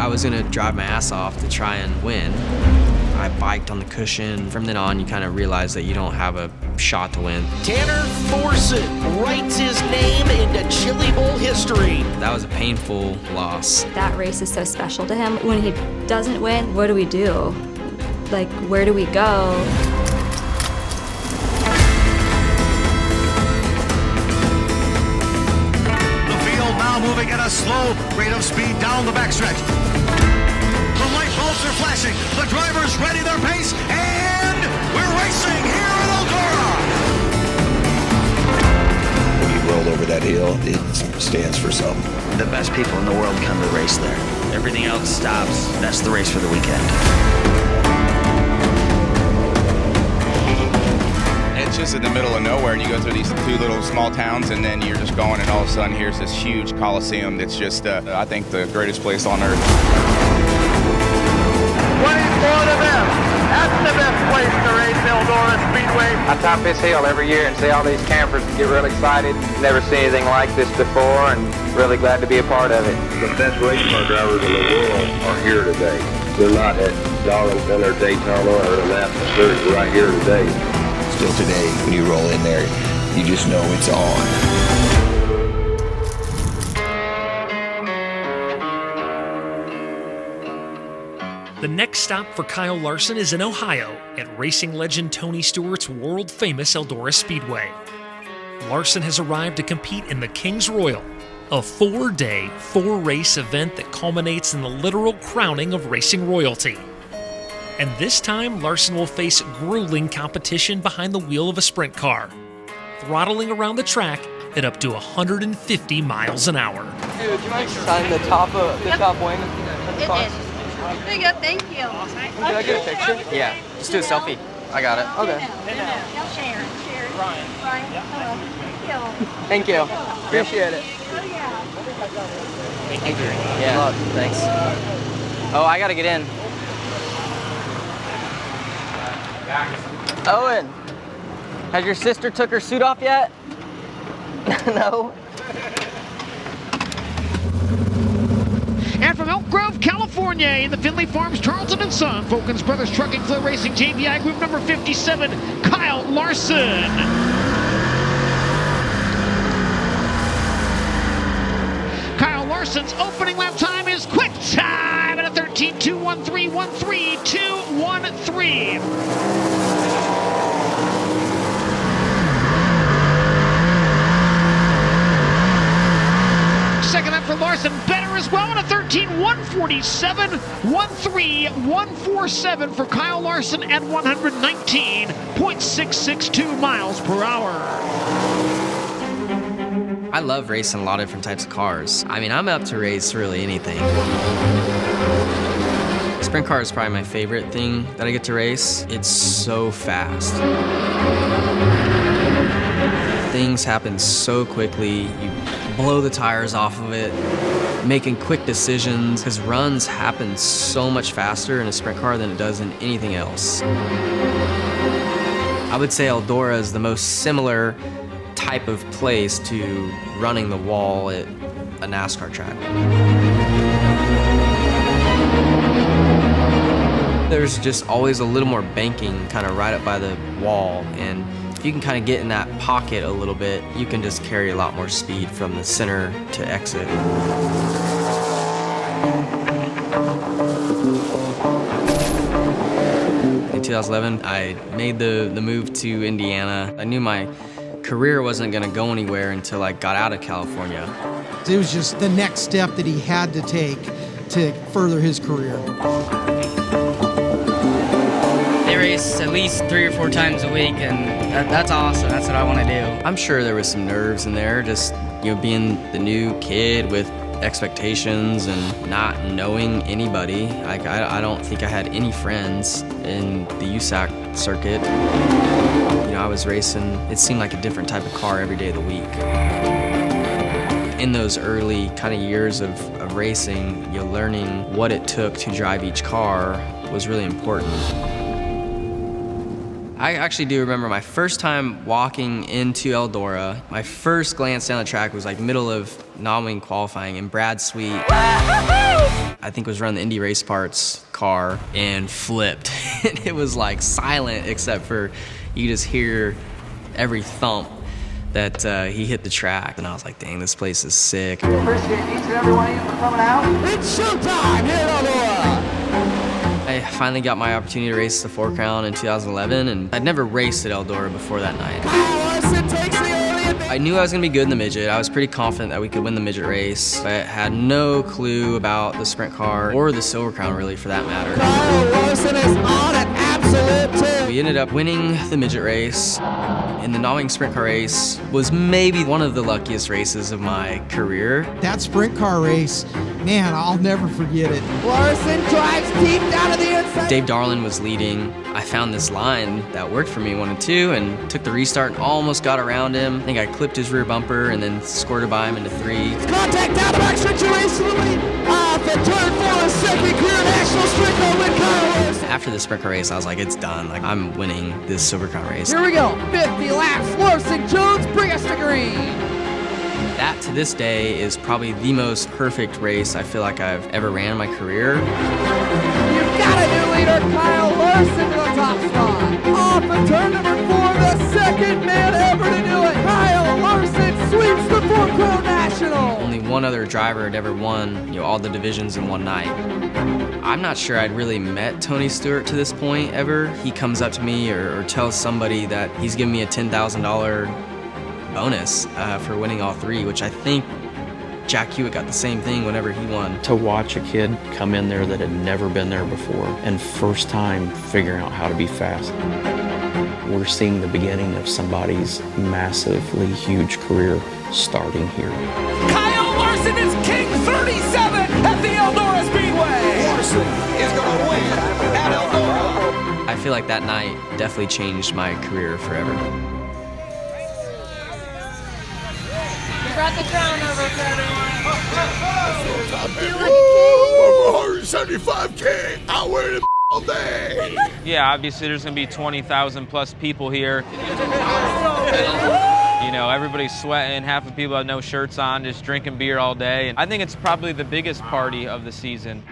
I was gonna drive my ass off to try and win. I biked on the cushion. From then on, you kind of realize that you don't have a shot to win. Tanner Thorson writes his name into Chili Bowl history. That was a painful loss. That race is so special to him. When he doesn't win, what do we do? Like, where do we go? The field now moving at a slow rate of speed down the backstretch. The light bulbs are flashing. The drivers ready their pace, and we're racing here in Eldora. When you roll over that hill, it stands for something. The best people in the world come to race there. Everything else stops. That's the race for the weekend. It's just in the middle of nowhere, and you go through these two little small towns, and then you're just going, and all of a sudden here's this huge coliseum that's just, I think, the greatest place on earth. 24 to them. That's the best place to race Eldora Speedway. I top this hill every year and see all these campers get real excited. Never seen anything like this before, and really glad to be a part of it. The best race car drivers in the world are here today. They're not at Darlington or Daytona or NASCAR. They're right here today. Still today, when you roll in there, you just know it's on. The next stop for Kyle Larson is in Ohio at racing legend Tony Stewart's world-famous Eldora Speedway. Larson has arrived to compete in the King's Royal, a 4-day, 4-race event that culminates in the literal crowning of racing royalty. And this time, Larson will face grueling competition behind the wheel of a sprint car, throttling around the track at up to 150 miles an hour. Hey, would you mind signing the top wing of the car? There you go, thank you. Can I get a picture? Yeah, just do a selfie. I got it. Okay. Now Sharon. Ryan. Hello. Thank you. Appreciate it. Thank you. Yeah, thanks. Oh, I gotta get in. Owen, has your sister took her suit off yet? No? And from Elk Grove, California, in the Finley Farms, Charlton & Son, Falcons Brothers Trucking FloRacing JVI Group number 57, Kyle Larson. Kyle Larson's opening lap time is quick time at a 13.213, Second lap for Larson, better as well, at a 13.147, for Kyle Larson at 119.662 miles per hour. I love racing a lot of different types of cars. I mean, I'm up to race really anything. Sprint car is probably my favorite thing that I get to race. It's so fast. Things happen so quickly. You blow the tires off of it, making quick decisions, because runs happen so much faster in a sprint car than it does in anything else. I would say Eldora is the most similar type of place to running the wall at a NASCAR track. There's just always a little more banking kind of right up by the wall, and if you can kind of get in that pocket a little bit, you can just carry a lot more speed from the center to exit. In 2011, I made the move to Indiana. I knew my career wasn't going to go anywhere until I got out of California. It was just the next step that he had to take to further his career. They race at least 3 or 4 times a week, and that's awesome. That's what I want to do. I'm sure there was some nerves in there, just being the new kid with expectations and not knowing anybody. I don't think I had any friends in the USAC circuit. I was racing, it seemed like a different type of car every day of the week. In those early kind of years of racing, learning what it took to drive each car was really important. I actually do remember my first time walking into Eldora. My first glance down the track was like middle of non-wing qualifying, and Brad Sweet. I I think was running the Indy Race Parts car, and flipped. And it was like silent except for you just hear every thump that he hit the track. And I was like, dang, this place is sick. Appreciate each and every one of you for coming out. It's showtime here at Eldora. I finally got my opportunity to race the 4 Crown in 2011, and I'd never raced at Eldora before that night. Larson takes the early advantage. I knew I was gonna be good in the midget. I was pretty confident that we could win the midget race. I had no clue about the sprint car or the Silver Crown, really, for that matter. Larson is on an absolute tear. We ended up winning the midget race, and the non-wing sprint car race was maybe one of the luckiest races of my career. That sprint car race, man, I'll never forget it. Larson drives deep down to the inside. Dave Darland was leading. I found this line that worked for me, 1 and 2, and took the restart and almost got around him. I think I clipped his rear bumper and then squirted by him into 3. Contact down the back stretch, race to the lead. Off at turn 4, second clear national sprint car win, Kyle Larson. After the sprint car race, I was like, it's done. Like, I'm winning this Silver Crown race. Here we go, 50 laps. Larson Jones, bring us to green. That, to this day, is probably the most perfect race I feel like I've ever ran in my career. You've got a new leader, Kyle Larson, to the top spot. Off of turn number 4, the second man ever to do it. Kyle Larson sweeps the 4 Crown National. Only one other driver had ever won, all the divisions in one night. I'm not sure I'd really met Tony Stewart to this point ever. He comes up to me or tells somebody that he's giving me a $10,000 bonus for winning all 3, which I think Jack Hewitt got the same thing whenever he won. To watch a kid come in there that had never been there before and first time figuring out how to be fast. We're seeing the beginning of somebody's massively huge career starting here. Kyle Larson is King 37 at the Eldora Speedway. Larson is going to win at Eldora. I feel like that night definitely changed my career forever. Brought the crown over for everyone. Over 175K. I wear it all day. Yeah, obviously there's gonna be 20,000 plus people here. Everybody's sweating. Half the people have no shirts on, just drinking beer all day. And I think it's probably the biggest party of the season.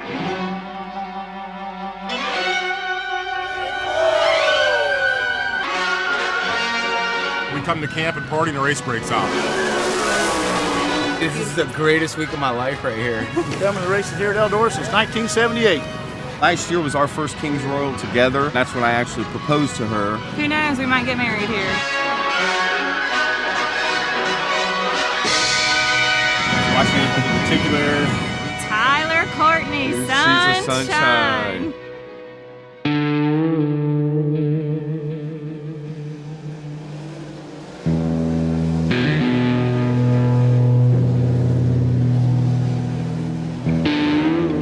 We come to camp and party and the race breaks out. This is the greatest week of my life right here. Coming to racing here at Eldora since 1978. Last year was our first King's Royal together. That's when I actually proposed to her. Who knows, we might get married here. Watching anything in particular? Tyler Courtney, She's a sunshine.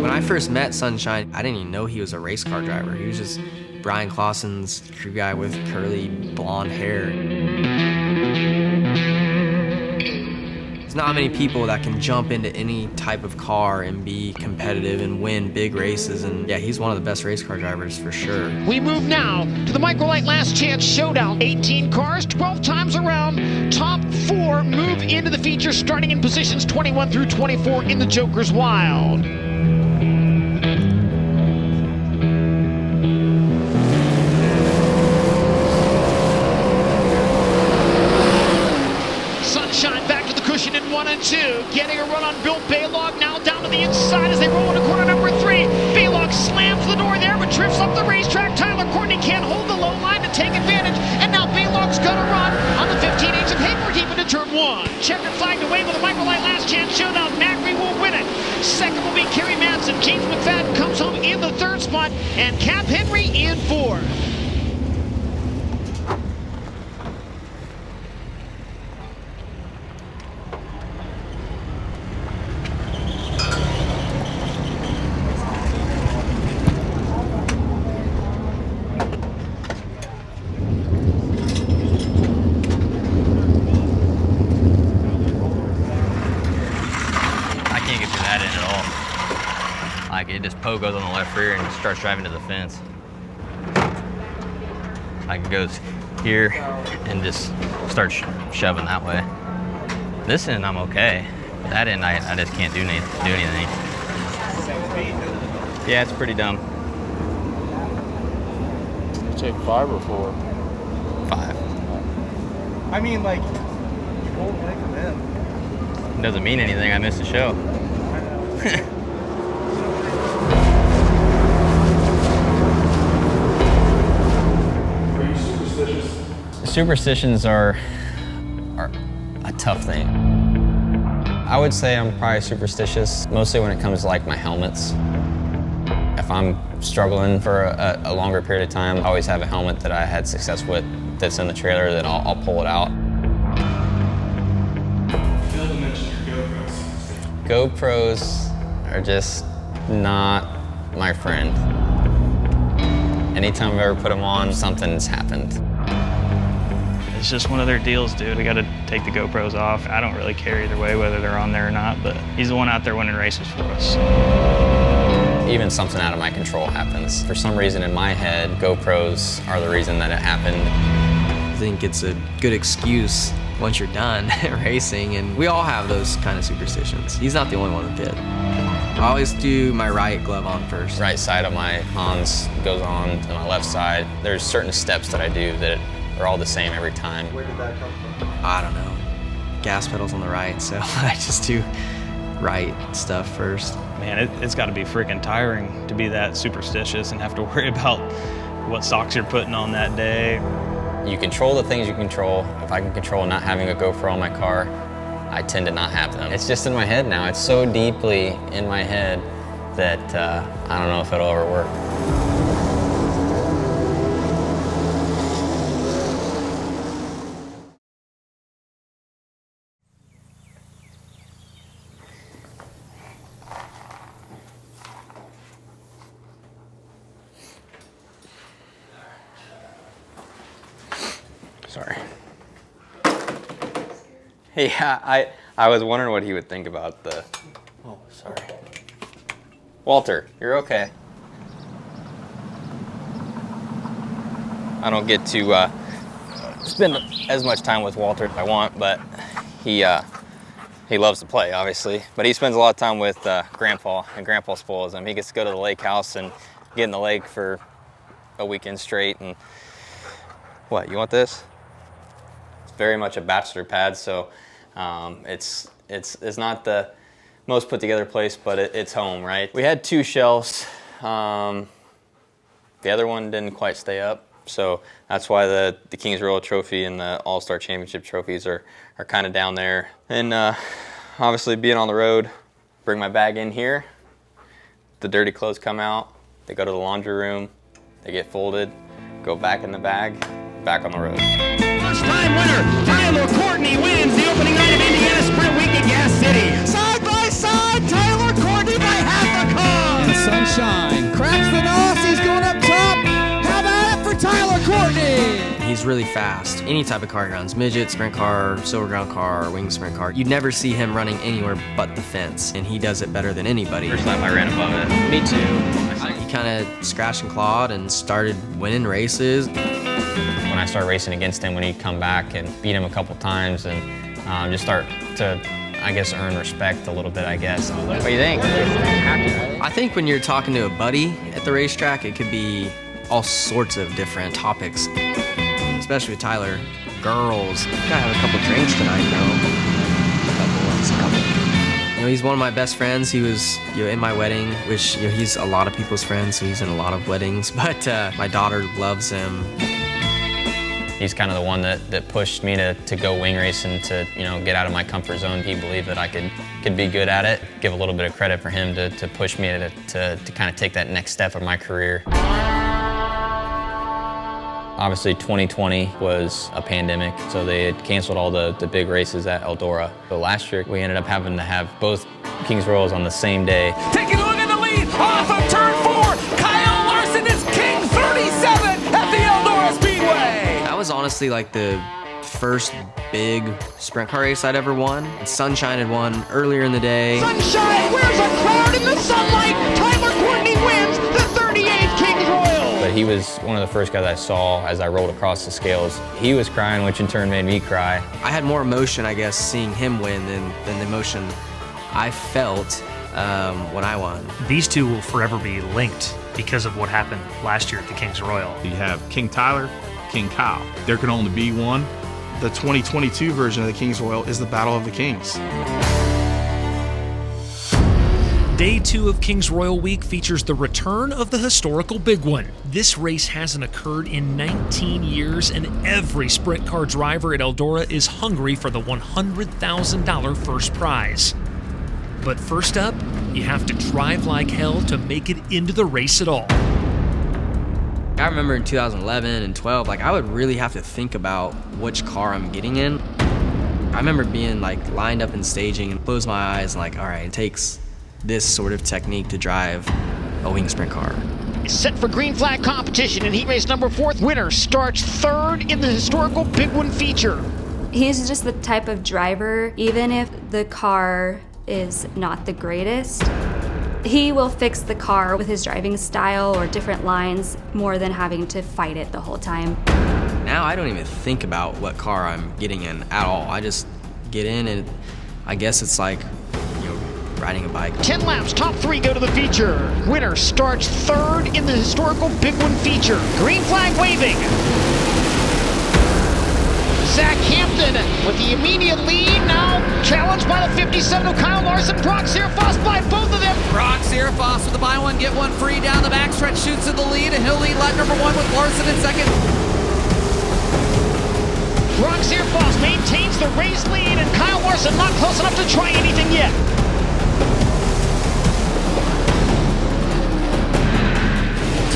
When I first met Sunshine, I didn't even know he was a race car driver. He was just Brian Clausen's crew guy with curly blonde hair. There's not many people that can jump into any type of car and be competitive and win big races, and yeah, he's one of the best race car drivers for sure. We move now to the Microlight Last Chance Showdown. 18 cars, 12 times around. Top 4 move into the feature, starting in positions 21 through 24 in the Joker's Wild. Sunshine back to the cushion in 1 and 2. Getting a run on Bill Baylog, now down to the inside as they roll into corner number 3. Baylog slams the door there, but drifts up the racetrack. Tyler Courtney can't hold the low line to take advantage, and now Baylog's gonna run on the 15-inch of Hayward deep into turn 1. Checkered flag to wave with the Microlight Last Chance Showdown. Macri will win it. Second will be Kerry Madsen. James McFadden comes home in the 3rd spot, and Cap Henry in 4th. It just goes on the left rear and starts driving to the fence. It goes here and just starts shoving that way. This end I'm okay. That end I just can't do anything. Yeah, it's pretty dumb. You take 5 or 4? 5. I mean, like, you hold away from them. It doesn't mean anything. I missed the show. Are you superstitious? Superstitions are a tough thing. I would say I'm probably superstitious, mostly when it comes to like my helmets. If I'm struggling for a longer period of time, I always have a helmet that I had success with that's in the trailer that I'll pull it out. Failed to mention your GoPros. GoPros are just not my friend. Anytime I've ever put them on, something's happened. It's just one of their deals, dude. We got to take the GoPros off. I don't really care either way whether they're on there or not, but he's the one out there winning races for us. Even something out of my control happens. For some reason in my head, GoPros are the reason that it happened. I think it's a good excuse once you're done racing, and we all have those kind of superstitions. He's not the only one in the pit. I always do my right glove on first. Right side of my Hans goes on to my left side. There's certain steps that I do that are all the same every time. Where did that come from? I don't know. Gas pedal's on the right, so I just do right stuff first. Man, it's got to be freaking tiring to be that superstitious and have to worry about what socks you're putting on that day. You control the things you control. If I can control not having a GoPro on my car, I tend to not have them. It's just in my head now. It's so deeply in my head that I don't know if it'll ever work. Sorry. Yeah, I was wondering what he would think about the... Oh, sorry. Walter, you're okay. I don't get to spend as much time with Walter as I want, but he loves to play, obviously. But he spends a lot of time with Grandpa, and Grandpa spoils him. He gets to go to the lake house and get in the lake for a weekend straight. And what, you want this? It's very much a bachelor pad, so it's not the most put together place, but it's home, right? We had 2 shelves. The other one didn't quite stay up, so that's why the Kings Royal Trophy and the All-Star Championship trophies are kind of down there. And obviously being on the road, bring my bag in here. The dirty clothes come out, they go to the laundry room, they get folded, go back in the bag, back on the road. First-time winner, Tyler Courtney wins the opening night of Indiana Sprint Week at Gas City. Side by side, Tyler Courtney by half a car. And Sunshine cracks the NOS. He's going up top. How about it for Tyler Courtney? He's really fast. Any type of car he runs, midget, sprint car, silver ground car, wing sprint car, you'd never see him running anywhere but the fence, and he does it better than anybody. First time I ran above it. Me too. He kind of scratched and clawed and started winning races. When I started racing against him, when he'd come back and beat him a couple times and just start to, I guess, earn respect a little bit, I guess. What do you think? I think when you're talking to a buddy at the racetrack, it could be all sorts of different topics, especially with Tyler. Girls. Gotta have a couple drinks tonight, though. A couple. You know, he's one of my best friends. He was, in my wedding, which, he's a lot of people's friends, so he's in a lot of weddings, but my daughter loves him. He's kind of the one that pushed me to go wing racing, to get out of my comfort zone. He believed that I could be good at it. Give a little bit of credit for him to push me to kind of take that next step of my career. Obviously 2020 was a pandemic, so they had canceled all the big races at Eldora. So last year we ended up having to have both Kings Royals on the same day. Taking a look at the lead off of turn 4. Kyle Larson is King 37 at the Eldora Speedway. That was honestly like the first big sprint car race I'd ever won. And Sunshine had won earlier in the day. Sunshine wears a crowd in the sunlight. Tyler Courtney wins the 38th Kings Royal. But he was one of the first guys I saw as I rolled across the scales. He was crying, which in turn made me cry. I had more emotion, I guess, seeing him win than the emotion I felt when I won. These two will forever be linked because of what happened last year at the Kings Royal. You have King Tyler, King Kyle. There can only be one. The 2022 version of the Kings Royal is the Battle of the Kings. Day 2 of Kings Royal Week features the return of the historical big one. This race hasn't occurred in 19 years, and every sprint car driver at Eldora is hungry for the $100,000 first prize. But first up, you have to drive like hell to make it into the race at all. I remember in 2011 and 12, like I would really have to think about which car I'm getting in. I remember being like lined up in staging and close my eyes and like, all right, it takes this sort of technique to drive a wing sprint car. Set for green flag competition in heat race number 4. Winner starts 3rd in the historical big one feature. He's just the type of driver, even if the car is not the greatest, he will fix the car with his driving style or different lines more than having to fight it the whole time. Now I don't even think about what car I'm getting in at all. I just get in and I guess it's like, you know, riding a bike. 10 laps, top 3 go to the feature. Winner starts 3rd in the historical big one feature. Green flag waving. Zach Hampton with the immediate lead, now challenged by the 57 of Kyle Larson. Brock Searfoss by both of them. Brock Searfoss with the buy one, get one free down the backstretch, shoots in the lead, and he'll lead lap number 1 with Larson in second. Brock Searfoss maintains the race lead, and Kyle Larson not close enough to try anything yet.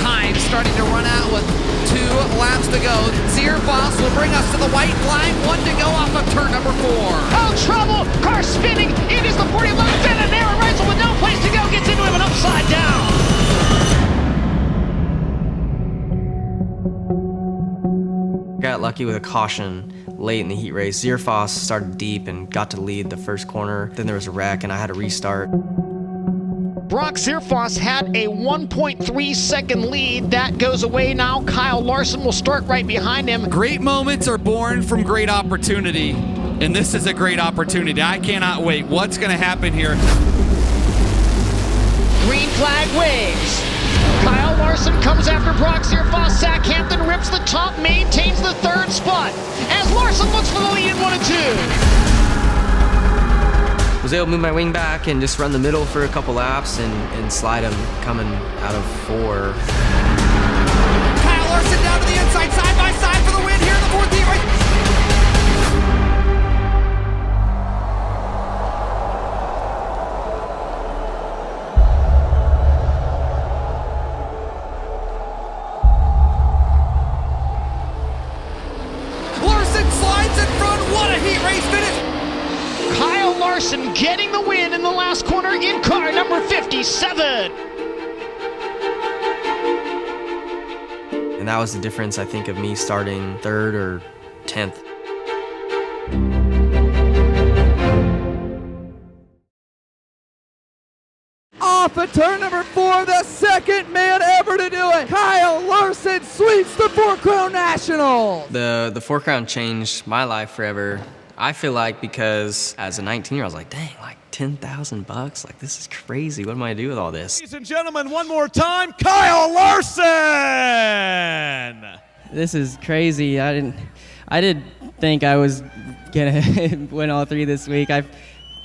Time starting to run out with 2 laps to go. Searfoss will bring us to the white flag. 1 to go off of turn number 4. Oh, trouble! Car spinning. It is the 40-11 Finn, and Aaron Reitzel with no place to go gets into him and upside down. Got lucky with a caution late in the heat race. Searfoss started deep and got to lead the first corner. Then there was a wreck and I had to restart. Brock Searfoss had a 1.3 second lead. That goes away now. Kyle Larson will start right behind him. Great moments are born from great opportunity, and this is a great opportunity. I cannot wait. What's going to happen here? Green flag waves. Kyle Larson comes after Brock Searfoss. Zach Hampton rips the top, maintains the 3rd spot as Larson looks for the lead in 1 and 2. Was able to move my wing back and just run the middle for a couple laps and slide him coming out of 4. Kyle Larson down to the inside, side by side for the win here in the 4th heat race. Larson slides in front. What a heat race finish. Kyle Larson getting the win in the last corner in car number 57. And that was the difference, I think, of me starting 3rd or 10th. Off at turn number 4, the 2nd man ever to do it. Kyle Larson sweeps the 4 Crown National. The 4 Crown changed my life forever. I feel like because as a 19-year-old, I was like, dang, like $10,000? Like, this is crazy. What am I going to do with all this? Ladies and gentlemen, one more time, Kyle Larson! This is crazy. I didn't think I was gonna win all 3 this week. I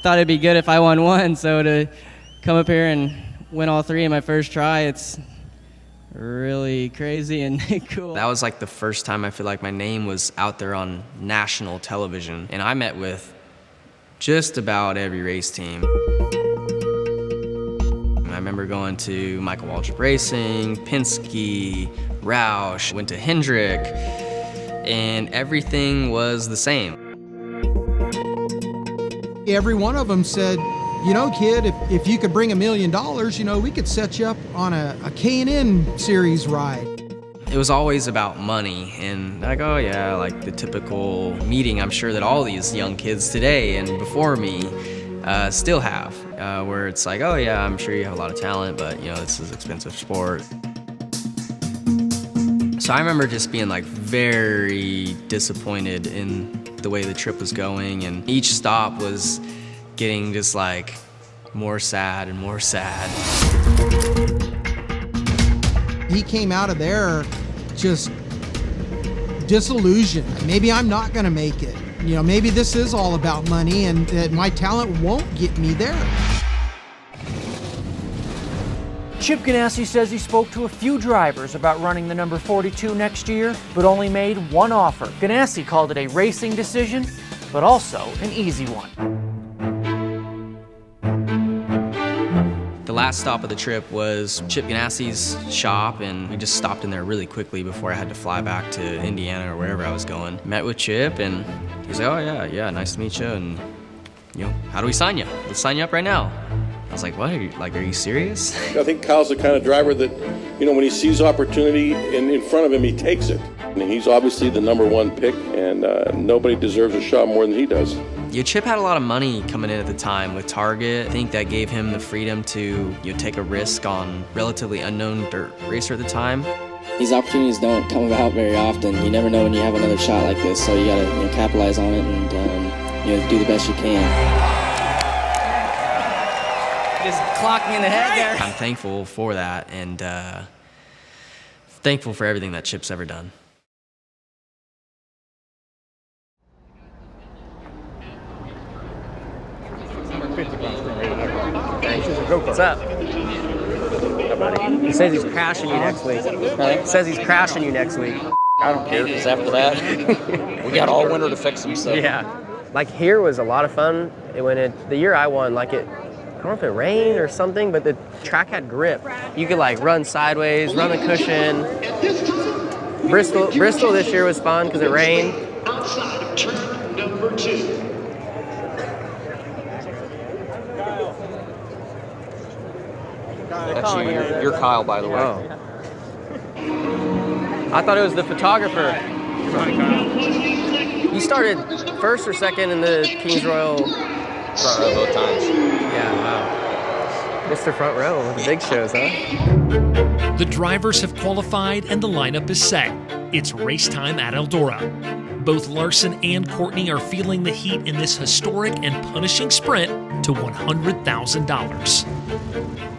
thought it'd be good if I won 1, so to come up here and win all 3 in my first try, it's really crazy and cool. That was like the first time I feel like my name was out there on national television, and I met with just about every race team. I remember going to Michael Waltrip Racing, Penske, Roush, went to Hendrick, and everything was the same. Every one of them said, you know, kid, if you could bring $1 million, you know, we could set you up on a K&N series ride. It was always about money, and I go, oh yeah, like the typical meeting I'm sure that all these young kids today and before me still have, where it's like, oh yeah, I'm sure you have a lot of talent, but you know, this is an expensive sport. So I remember just being like very disappointed in the way the trip was going, and each stop was getting just like more sad and more sad. He came out of there just disillusioned. Maybe I'm not gonna make it. You know, maybe this is all about money and that my talent won't get me there. Chip Ganassi says he spoke to a few drivers about running the number 42 next year, but only made one offer. Ganassi called it a racing decision, but also an easy one. The last stop of the trip was Chip Ganassi's shop, and we just stopped in there really quickly before I had to fly back to Indiana or wherever I was going. Met with Chip, and he's like, oh yeah, nice to meet you, and you know, how do we sign you? Let's sign you up right now. I was like, what? Are you serious? I think Kyle's the kind of driver that, you know, when he sees opportunity in front of him, he takes it. And he's obviously the #1 pick, and nobody deserves a shot more than he does. Yeah, Chip had a lot of money coming in at the time with Target. I think that gave him the freedom to take a risk on relatively unknown dirt racer at the time. These opportunities don't come about very often. You never know when you have another shot like this, so you gotta capitalize on it and do the best you can. Just clocked me in the head there. I'm thankful for that, and thankful for everything that Chip's ever done. What's up? He says he's crashing you next week. He says he's crashing you next week. I don't care, because after that, we got all winter to fix him, so. Yeah. Like, here was a lot of fun. The year I won, I don't know if it rained or something, but the track had grip. You could run sideways, run the cushion. Bristol this year was fun because it rained. Outside of turn number 2. That's you. You're Kyle, by the way. Oh. I thought it was the photographer. You started first or second in the Kings Royal front row both times. Yeah, wow. Mr. Front Row with the big shows, huh? The drivers have qualified and the lineup is set. It's race time at Eldora. Both Larson and Courtney are feeling the heat in this historic and punishing sprint to $100,000.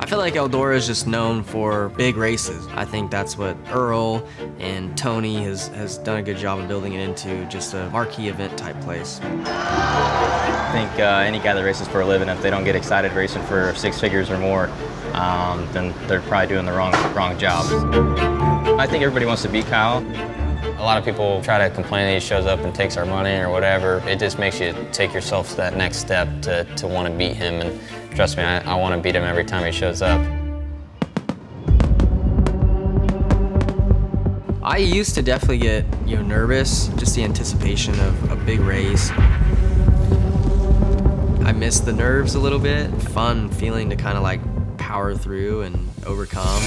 I feel like Eldora is just known for big races. I think that's what Earl and Tony has done a good job of building it into, just a marquee event type place. I think any guy that races for a living, if they don't get excited racing for 6 figures or more, then they're probably doing the wrong job. I think everybody wants to beat Kyle. A lot of people try to complain that he shows up and takes our money or whatever. It just makes you take yourself to that next step to want to beat him. And trust me, I want to beat him every time he shows up. I used to definitely get nervous, just the anticipation of a big race. I miss the nerves a little bit. Fun feeling to kind of power through and overcome.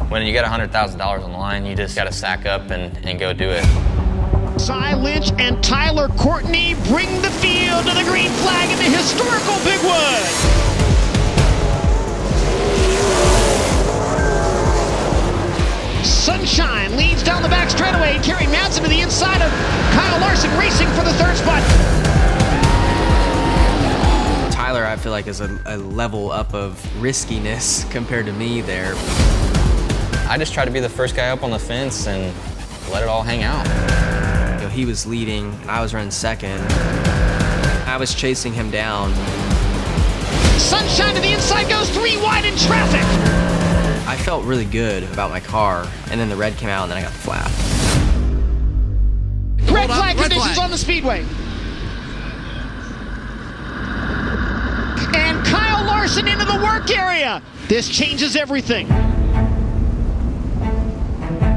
When you get $100,000 on the line, you just got to sack up and go do it. Cy Lynch and Tyler Courtney bring the field to the green flag in the historical Big Wood. Sunshine leads down the back straightaway, Kerry Madsen to the inside of Kyle Larson, racing for the 3rd spot. Tyler, I feel like, is a level up of riskiness compared to me there. I just try to be the first guy up on the fence and let it all hang out. He was leading, I was running second. I was chasing him down. Sunshine to the inside, goes 3 wide in traffic. I felt really good about my car, and then the red came out, and then I got the flat. Red flag conditions on the speedway. And Kyle Larson into the work area. This changes everything.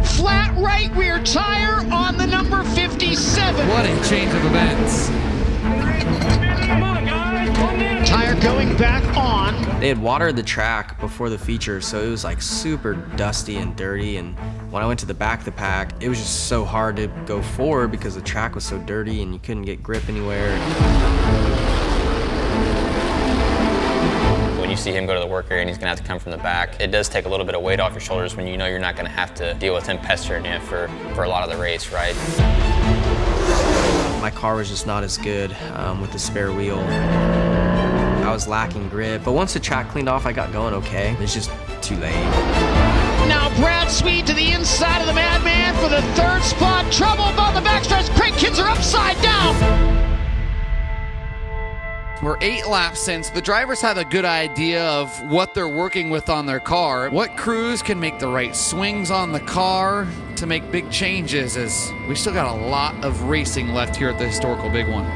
Flat right rear tire on the number 57. What a change of events. Tire going back on. They had watered the track before the feature, so it was super dusty and dirty. And when I went to the back of the pack, it was just so hard to go forward because the track was so dirty and you couldn't get grip anywhere. When you see him go to the work area and he's gonna have to come from the back, it does take a little bit of weight off your shoulders when you know you're not gonna have to deal with him pestering you for a lot of the race, right? My car was just not as good with the spare wheel. I was lacking grip, but once the track cleaned off, I got going okay. It's just too late. Now Brad Sweet to the inside of the Madman for the third spot. Trouble above the backstretch. Craig Kids are upside down. We're 8 laps since. The drivers have a good idea of what they're working with on their car. What crews can make the right swings on the car to make big changes, as we still got a lot of racing left here at the historical Big One.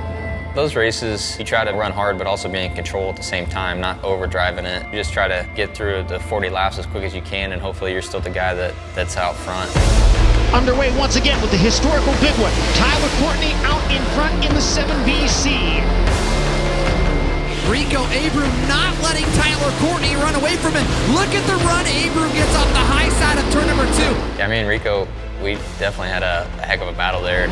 Those races, you try to run hard, but also be in control at the same time, not overdriving it. You just try to get through the 40 laps as quick as you can, and hopefully you're still the guy that's out front. Underway once again with the historical Big One. Tyler Courtney out in front in the 7BC. Rico Abreu not letting Tyler Courtney run away from him. Look at the run Abreu gets off the high side of turn number 2. Yeah, me and Rico, we definitely had a heck of a battle there.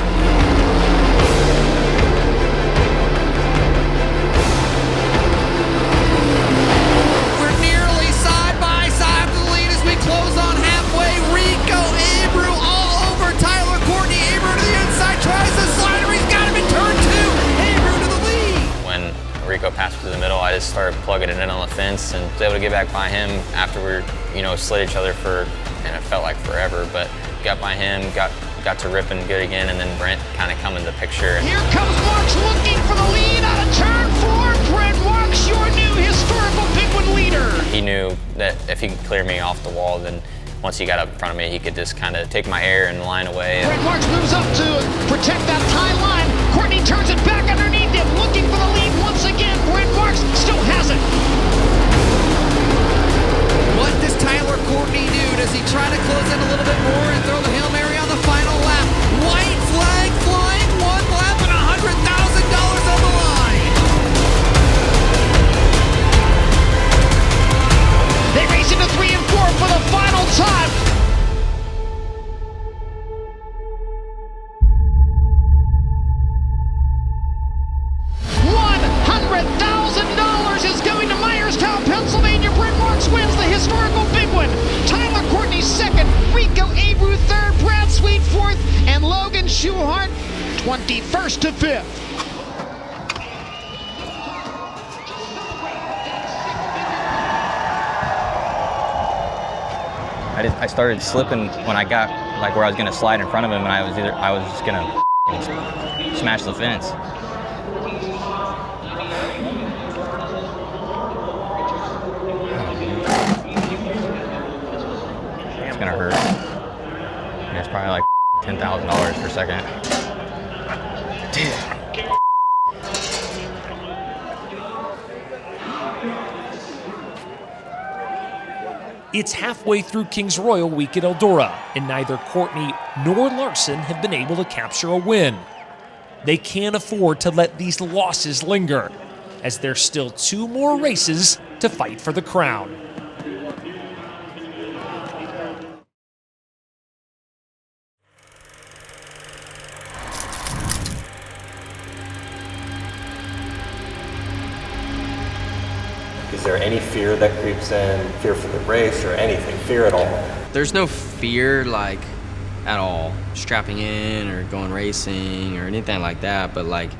We're nearly side by side for the lead as we close on halfway. Rico Abreu all over Tyler Courtney. Abreu to the inside, tries the slider. He's got him in turn 2. Abreu to the lead. When Rico passed through the middle, I just started plugging it in on the fence and was able to get back by him after we slid each other for, and it felt like forever, but got by him, got to ripping good again, and then Brent kind of come in the picture. Here comes Marks looking for the lead out of turn 4. Brent Marks, your new historical Big One leader. He knew that if he could clear me off the wall, then once he got up in front of me, he could just kind of take my air and line away. Brent Marks moves up to protect that high line. Courtney turns it back underneath him, looking for the lead once again. Brent Marks still has it. What does Tyler Courtney do? Does he try to close in a little bit more and throw the Hail Mary on the final lap? White flag flying, 1 lap and $100,000 on the line. They race into 3 and 4 for the final time. $100,000 is going to Myerstown, Pennsylvania. Brent Marks wins the historical Big One. Tyler Courtney second, Rico Abreu third, Brad Sweet fourth, and Logan Schuhart 21st to 5th. I started slipping when I got like where I was gonna slide in front of him, and I was just gonna smash the fence. It's gonna hurt. And it's probably like $10,000 per second. Damn. It's halfway through Kings Royal week at Eldora, and neither Courtney nor Larson have been able to capture a win. They can't afford to let these losses linger, as there's still 2 more races to fight for the crown. Is there any fear that creeps in? Fear for the race or anything? Fear at all? There's no fear, like, at all. Strapping in or going racing or anything like that. But, like,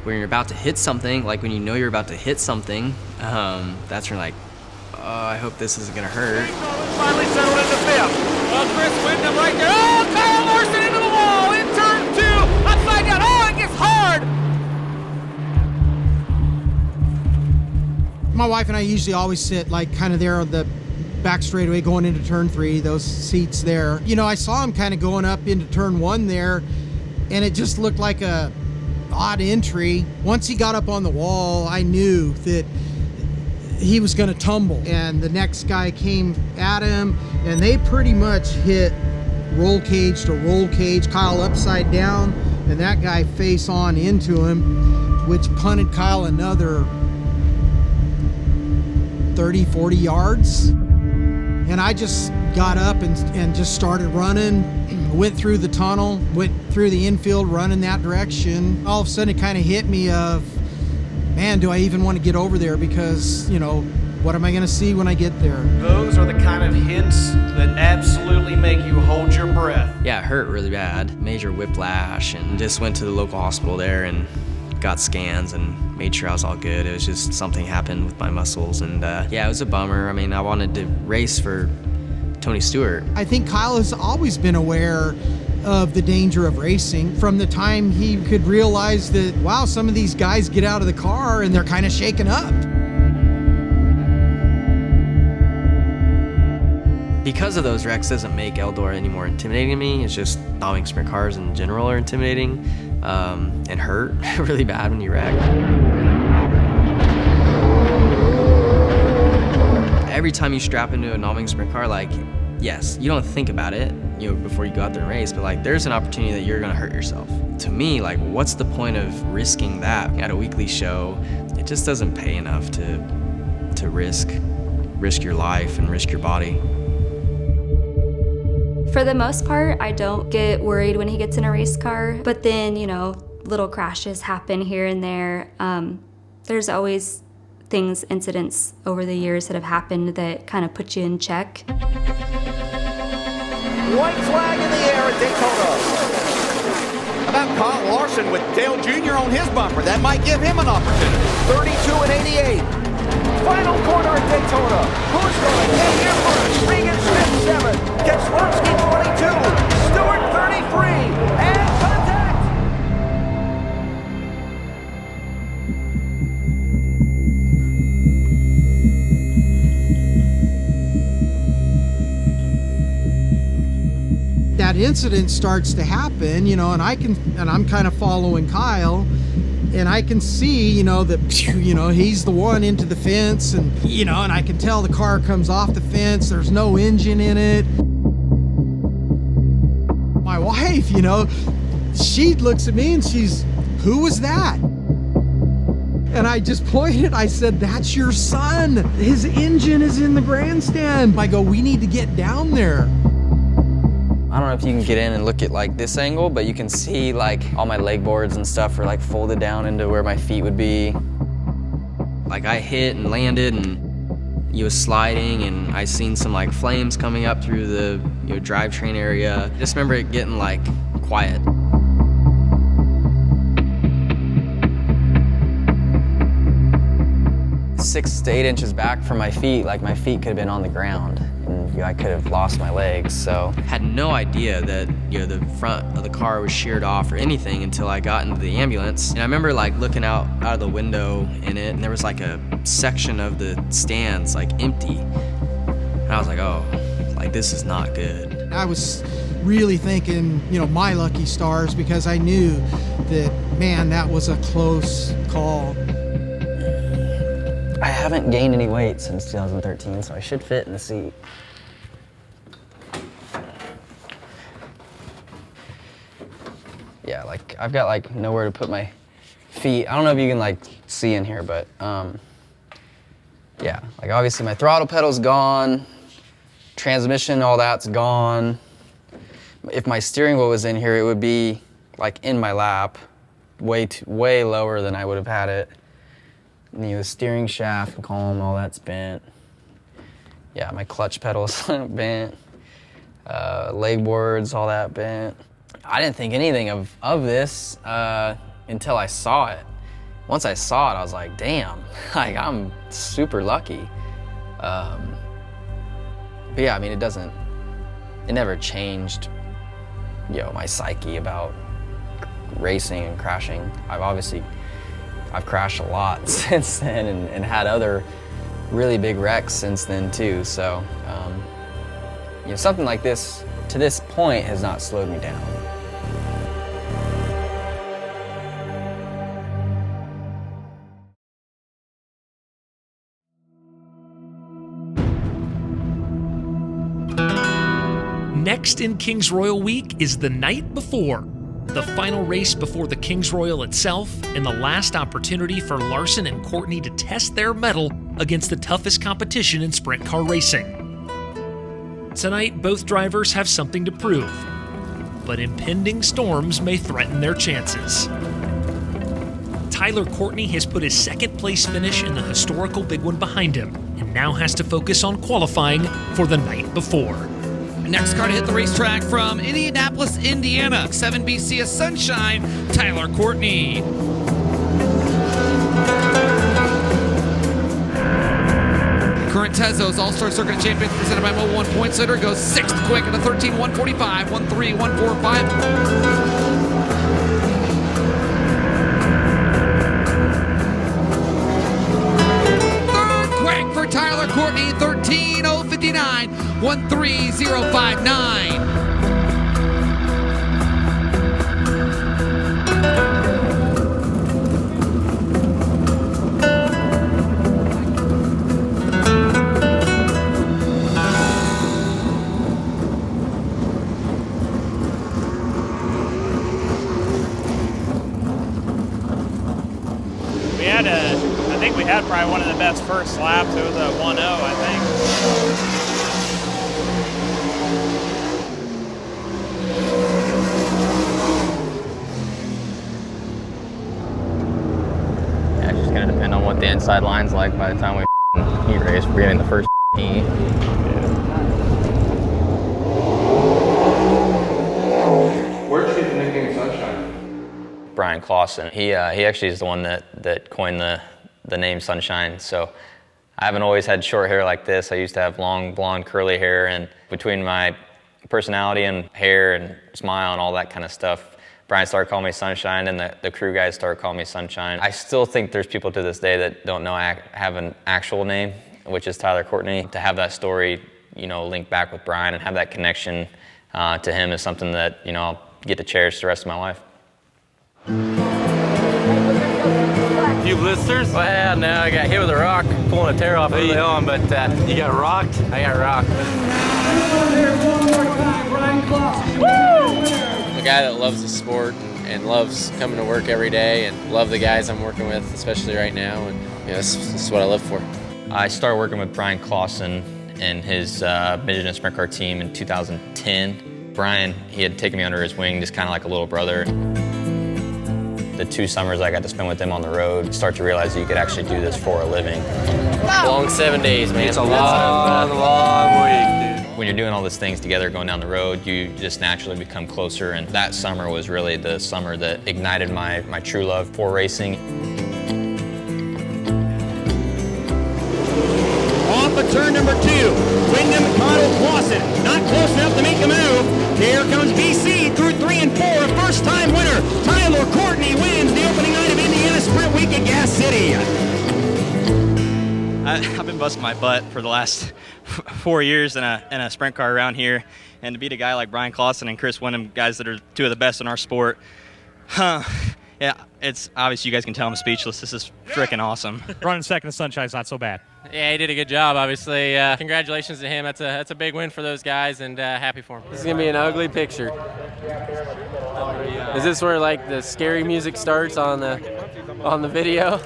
when you're about to hit something, like when you know you're about to hit something, that's when you're like, oh, I hope this isn't going to hurt. Finally settled into 5th. Chris Wyndham right there. Oh, Kyle Larson into the wall in turn 2. Upside down. Oh, it gets hard. My wife and I usually always sit like kind of there on the back straightaway going into turn 3, those seats there. You know, I saw him kind of going up into turn 1 there, and it just looked like a odd entry. Once he got up on the wall, I knew that he was going to tumble, and the next guy came at him, and they pretty much hit roll cage to roll cage, Kyle upside down, and that guy face on into him, which punted Kyle another 30, 40 yards. And I just got up and just started running, went through the tunnel, went through the infield, running that direction. All of a sudden it kind of hit me of, man, do I even want to get over there? Because, you know, What am I going to see when I get there? Those are the kind of hints that absolutely make you hold your breath. Yeah, it hurt really bad. Major whiplash, and just went to the local hospital there and got scans and made sure I was all good. It was just something happened with my muscles, and yeah, it was a bummer. I mean, I wanted to race for Tony Stewart. I think Kyle has always been aware of the danger of racing from the time he could realize that, wow, some of these guys get out of the car and they're kind of shaken up. Because of those wrecks doesn't make Eldora any more intimidating to me. It's just non-wing sprint cars in general are intimidating and hurt really bad when you wreck. Every time you strap into a non-wing sprint car, like, yes, you don't think about it, you know, before you go out there and race, but like, there's an opportunity that you're gonna hurt yourself. To me, like, what's the point of risking that at a weekly show? It just doesn't pay enough to risk your life and risk your body. For the most part, I don't get worried when he gets in a race car, but then, you know, little crashes happen here and there. There's always incidents over the years that have happened that kind of put you in check. White flag in the air at Daytona. How about Kyle Larson with Dale Jr. on his bumper? That might give him an opportunity. 32 and 88. Final corner at Daytona. Who's going to get here first? Regan Smith 7. Keselowski 22. Stewart 33. And contact. That incident starts to happen, you know, and I'm kind of following Kyle, and I can see, you know, that, you know, he's the one into the fence, and, you know, and I can tell the car comes off the fence. There's no engine in it. My wife, you know, she looks at me and who was that? And I just pointed, I said, that's your son. His engine is in the grandstand. I go, we need to get down there. I don't know if you can get in and look at like this angle, but you can see like all my leg boards and stuff are like folded down into where my feet would be. Like I hit and landed and he was sliding, and I seen some like flames coming up through the drivetrain area. I just remember it getting like quiet. Six to 8 inches back from my feet, like my feet could have been on the ground. And I could have lost my legs, so. Had no idea that, you know, the front of the car was sheared off or anything until I got into the ambulance. And I remember like looking out of the window in it, and there was like a section of the stands like empty. And I was like, oh, like this is not good. I was really thinking, you know, my lucky stars, because I knew that, man, that was a close call. I haven't gained any weight since 2013, so I should fit in the seat. Yeah, like I've got like nowhere to put my feet. I don't know if you can like see in here, but yeah, like obviously my throttle pedal's gone, transmission, all that's gone. If my steering wheel was in here, it would be like in my lap, way lower than I would have had it. You know, the steering shaft and column, all that's bent. Yeah, my clutch pedals bent. Leg boards, all that bent. I didn't think anything of this until I saw it. Once I saw it, I was like, damn, like I'm super lucky. But yeah, I mean, it never changed, you know, my psyche about racing and crashing. I've crashed a lot since then and had other really big wrecks since then too. So, you know, something like this to this point has not slowed me down. Next in Kings Royal Week is the night before. The final race before the Kings Royal itself, and the last opportunity for Larson and Courtney to test their mettle against the toughest competition in sprint car racing. Tonight, both drivers have something to prove, but impending storms may threaten their chances. Tyler Courtney has put his second-place finish in the historical Big One behind him, and and now has to focus on qualifying for the night before. Next car to hit the racetrack from Indianapolis, Indiana. 7BC of Sunshine, Tyler Courtney. Current Tezos All-Star Circuit Champions presented by Mobile One Points Leader goes 6th quick at a 13.145, 1.3.145. Third quick for Tyler Courtney, 13.059, 1.3059. I think we had probably one of the best first laps. It was a 1-0, I think. Yeah, it's just going to depend on what the inside line's like by the time we heat race. We're getting the first heat. Where'd you get the nickname Sunshine? Brian Clausen. He actually is the one that coined the name Sunshine. So I haven't always had short hair like this. I used to have long, blonde, curly hair, and between my personality and hair and smile and all that kind of stuff, Brian started calling me Sunshine, and the crew guys started calling me Sunshine. I still think there's people to this day that don't know I have an actual name, which is Tyler Courtney. To have that story, link back with Brian and have that connection to him is something that, I'll get to cherish the rest of my life. Few blisters? Well, no, I got hit with a rock, pulling a tear off early on, but you got rocked? I got rocked. The guy that loves the sport and loves coming to work every day and love the guys I'm working with, especially right now, and this is what I live for. I started working with Brian Clausen and his midget and sprint car team in 2010. Brian, he had taken me under his wing, just kind of like a little brother. The 2 summers I got to spend with him on the road, start to realize that you could actually do this for a living. Long 7 days, man. It's a long week, dude. When you're doing all these things together, going down the road, you just naturally become closer, and that summer was really the summer that ignited my true love for racing. Off of turn number 2, Wyndham Connell Clausen, not close enough to make a move. Here comes BC through 3 and 4, first-time winner. Tyler Courtney wins the opening night of Indiana Sprint Week at Gas City. I've been busting my butt for the last 4 years in a sprint car around here, and to beat a guy like Brian Clausen and Chris Wyndham, guys that are 2 of the best in our sport, yeah, it's obvious. You guys can tell I'm speechless. This is freaking awesome. Running second to Sunshine's not so bad. Yeah, he did a good job, obviously. Congratulations to him. That's a big win for those guys, and happy for him. This is going to be an ugly picture. Is this where, like, the scary music starts on the video?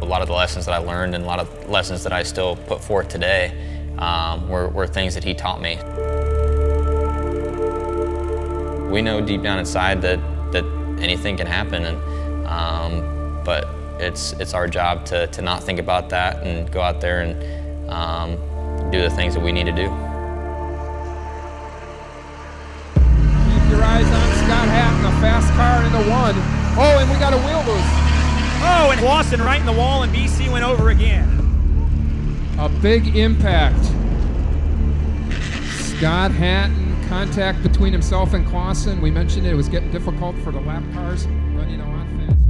A lot of the lessons that I learned and a lot of lessons that I still put forth today were things that he taught me. We know deep down inside that anything can happen, but it's our job to not think about that and go out there and do the things that we need to do. Keep your eyes on Scott Hatton, a fast car into 1. Oh, and we got a wheel loose. Oh, and Clausen right in the wall, and BC went over again. A big impact. Scott Hatton, contact between himself and Clausen. We mentioned it was getting difficult for the lap cars running on faster.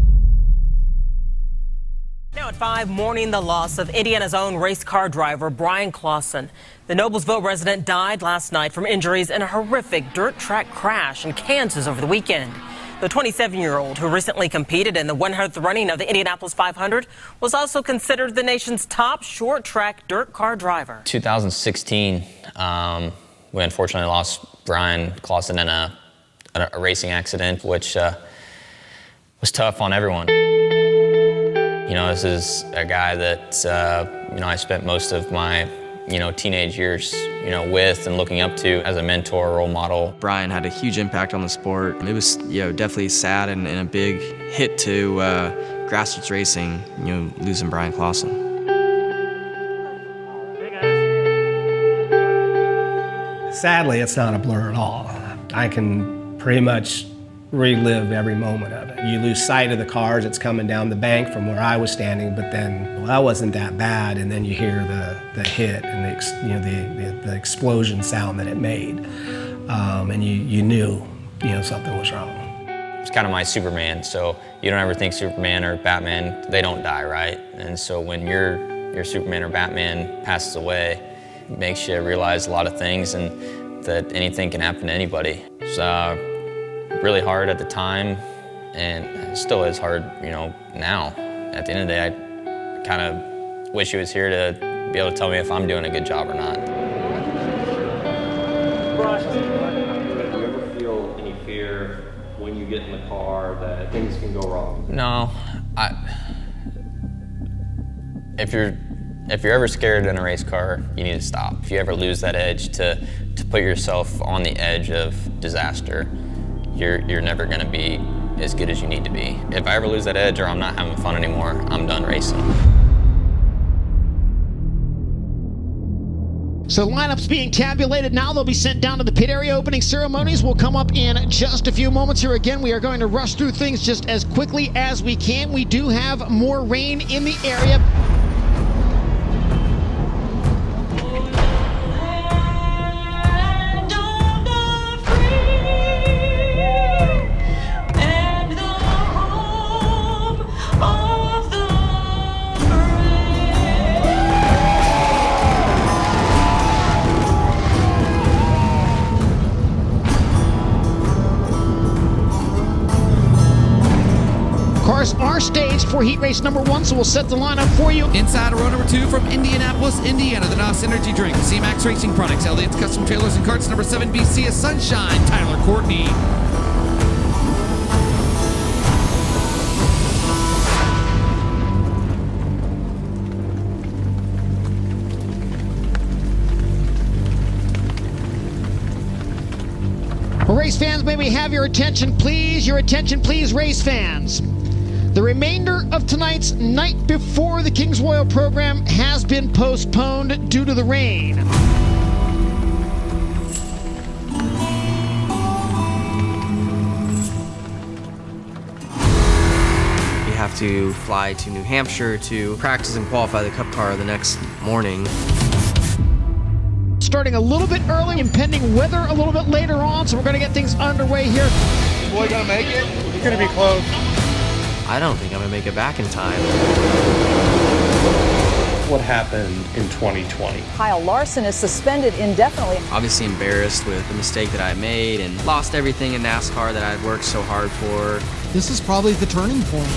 Now at 5, mourning the loss of Indiana's own race car driver Brian Clausen. The Noblesville resident died last night from injuries in a horrific dirt track crash in Kansas over the weekend. The 27-year-old, who recently competed in the 100th running of the Indianapolis 500, was also considered the nation's top short track dirt car driver. 2016, we unfortunately lost Brian Clausen in a racing accident, which was tough on everyone. This is a guy that I spent most of my teenage years with and looking up to as a mentor, role model. Brian had a huge impact on the sport. It was definitely sad and a big hit to grassroots racing, losing Brian Clausen. Sadly, it's not a blur at all. I can pretty much relive every moment of it. You lose sight of the cars that's coming down the bank from where I was standing, but then, well, that wasn't that bad, and then you hear the hit and the explosion sound that it made, and you knew something was wrong. It's kind of my Superman, so you don't ever think Superman or Batman, they don't die, right? And so when your Superman or Batman passes away, it makes you realize a lot of things and that anything can happen to anybody. It's really hard at the time, and it still is hard, now. At the end of the day, I kind of wish he was here to be able to tell me if I'm doing a good job or not. Do you ever feel any fear when you get in the car that things can go wrong? No, if you're ever scared in a race car, you need to stop. If you ever lose that edge to put yourself on the edge of disaster, you're never going to be as good as you need to be. If I ever lose that edge or I'm not having fun anymore, I'm done racing. So the lineup's being tabulated now. They'll be sent down to the pit area. Opening ceremonies will come up in just a few moments here. Again, we are going to rush through things just as quickly as we can. We do have more rain in the area. Cars are staged for heat race number 1, so we'll set the lineup for you. Inside row number 2 from Indianapolis, Indiana, the NOS Energy Drink, C-Max Racing Products, Elliot's Custom Trailers and Carts, number 7 BC is Sunshine, Tyler Courtney. Race fans, may we have your attention, please? Your attention, please, race fans. The remainder of tonight's Night Before the Kings Royal program has been postponed due to the rain. We have to fly to New Hampshire to practice and qualify the Cup car the next morning. Starting a little bit early, impending weather a little bit later on, so we're going to get things underway here. Boy, gonna make it? He's gonna be close. I don't think I'm gonna make it back in time. What happened in 2020? Kyle Larson is suspended indefinitely. Obviously embarrassed with the mistake that I made and lost everything in NASCAR that I'd worked so hard for. This is probably the turning point.